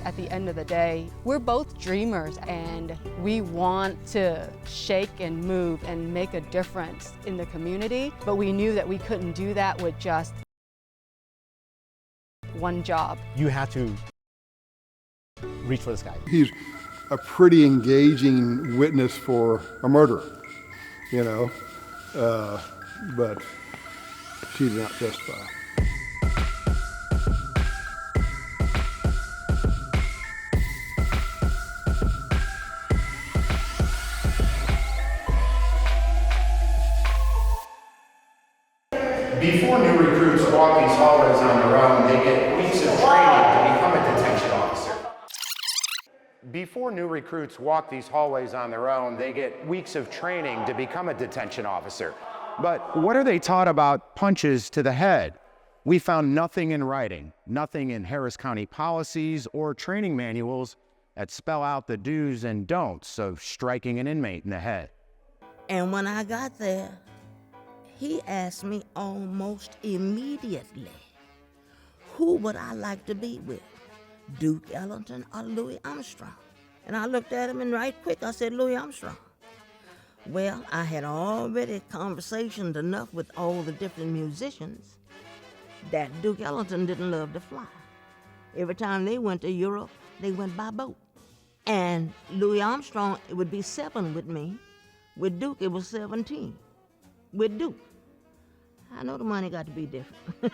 At the end of the day, we're both dreamers and we want to shake and move and make a difference in the community, but we knew that we couldn't do that with just one job. You have to reach for the sky. He's a pretty engaging witness for a murder, you know, but she did not testify. Before new recruits walk these hallways on their own, they get weeks of training to become a detention officer. Before new recruits walk these hallways on their own, they get weeks of training to become a detention officer. But what are they taught about punches to the head? We found nothing in writing, nothing in Harris County policies or training manuals that spell out the do's and don'ts of striking an inmate in the head. And when I got there, he asked me almost immediately, who would I like to be with, Duke Ellington or Louis Armstrong? And I looked at him and right quick I said, Louis Armstrong. Well, I had already conversationed enough with all the different musicians that Duke Ellington didn't love to fly. Every time they went to Europe, they went by boat. And Louis Armstrong, it would be 7 with me. With Duke, it was 17. With Duke. I know the money got to be different.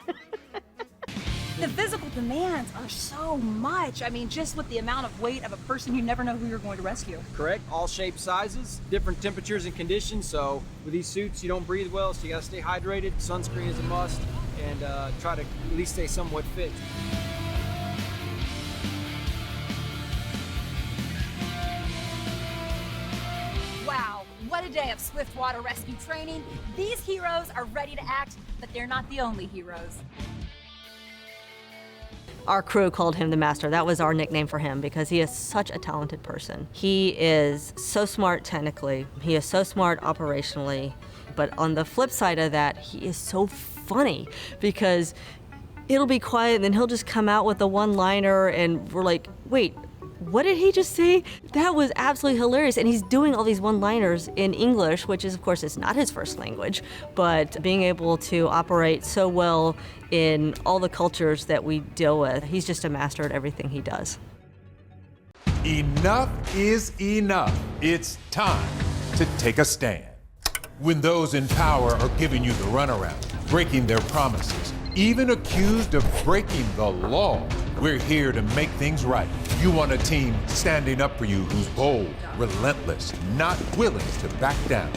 The physical demands are so much. I mean, just with the amount of weight of a person, you never know who you're going to rescue. Correct, all shapes, sizes, different temperatures and conditions. So with these suits, you don't breathe well, so you gotta stay hydrated. Sunscreen is a must, and try to at least stay somewhat fit. Wow, what a day of swiftwater rescue training. These heroes are ready to act, but they're not the only heroes. Our crew called him the Master. That was our nickname for him because he is such a talented person. He is so smart technically, he is so smart operationally, but on the flip side of that, he is so funny because it'll be quiet and then he'll just come out with a one-liner and we're like, wait, what did he just say? That was absolutely hilarious. And he's doing all these one-liners in English, which is, of course, it's not his first language, but being able to operate so well in all the cultures that we deal with, he's just a master at everything he does. Enough is enough. It's time to take a stand. When those in power are giving you the runaround, breaking their promises, even accused of breaking the law, we're here to make things right. You want a team standing up for you who's bold, relentless, not willing to back down.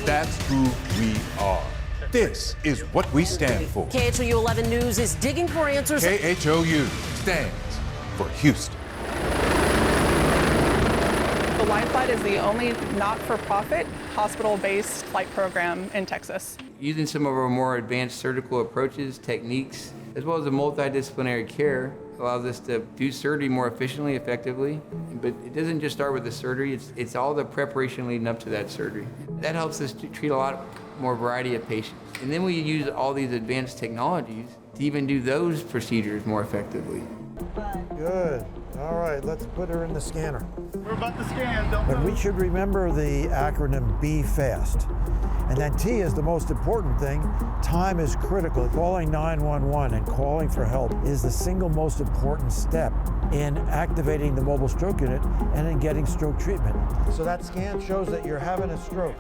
That's who we are. This is what we stand for. KHOU 11 News is digging for answers. KHOU stands for Houston. The Line Flight is the only not-for-profit hospital-based flight program in Texas. Using some of our more advanced surgical approaches, techniques, as well as the multidisciplinary care allows us to do surgery more efficiently, effectively. But it doesn't just start with the surgery, it's all the preparation leading up to that surgery. That helps us to treat a lot more variety of patients. And then we use all these advanced technologies to even do those procedures more effectively. Good. All right, let's put her in the scanner. We're about to scan, don't But we should remember the acronym Be Fast. And then T is the most important thing. Time is critical. Calling 911 and calling for help is the single most important step in activating the mobile stroke unit and in getting stroke treatment. So that scan shows that you're having a stroke.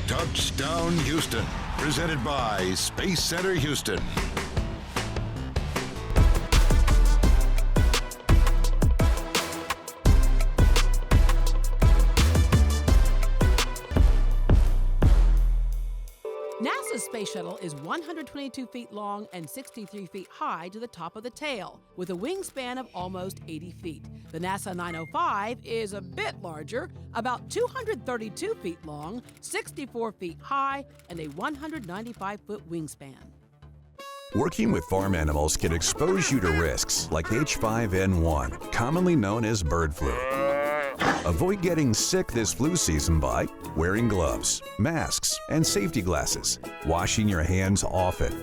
Touchdown Houston, presented by Space Center Houston. NASA's space shuttle is 122 feet long and 63 feet high to the top of the tail, with a wingspan of almost 80 feet. The NASA 905 is a bit larger, about 232 feet long, 64 feet high, and a 195-foot wingspan. Working with farm animals can expose you to risks like H5N1, commonly known as bird flu. Avoid getting sick this flu season by wearing gloves, masks, and safety glasses, washing your hands often.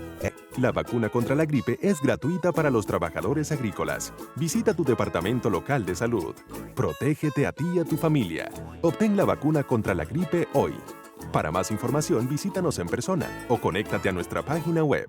La vacuna contra la gripe es gratuita para los trabajadores agrícolas. Visita tu departamento local de salud. Protégete a ti y a tu familia. Obtén la vacuna contra la gripe hoy. Para más información, visítanos en persona o conéctate a nuestra página web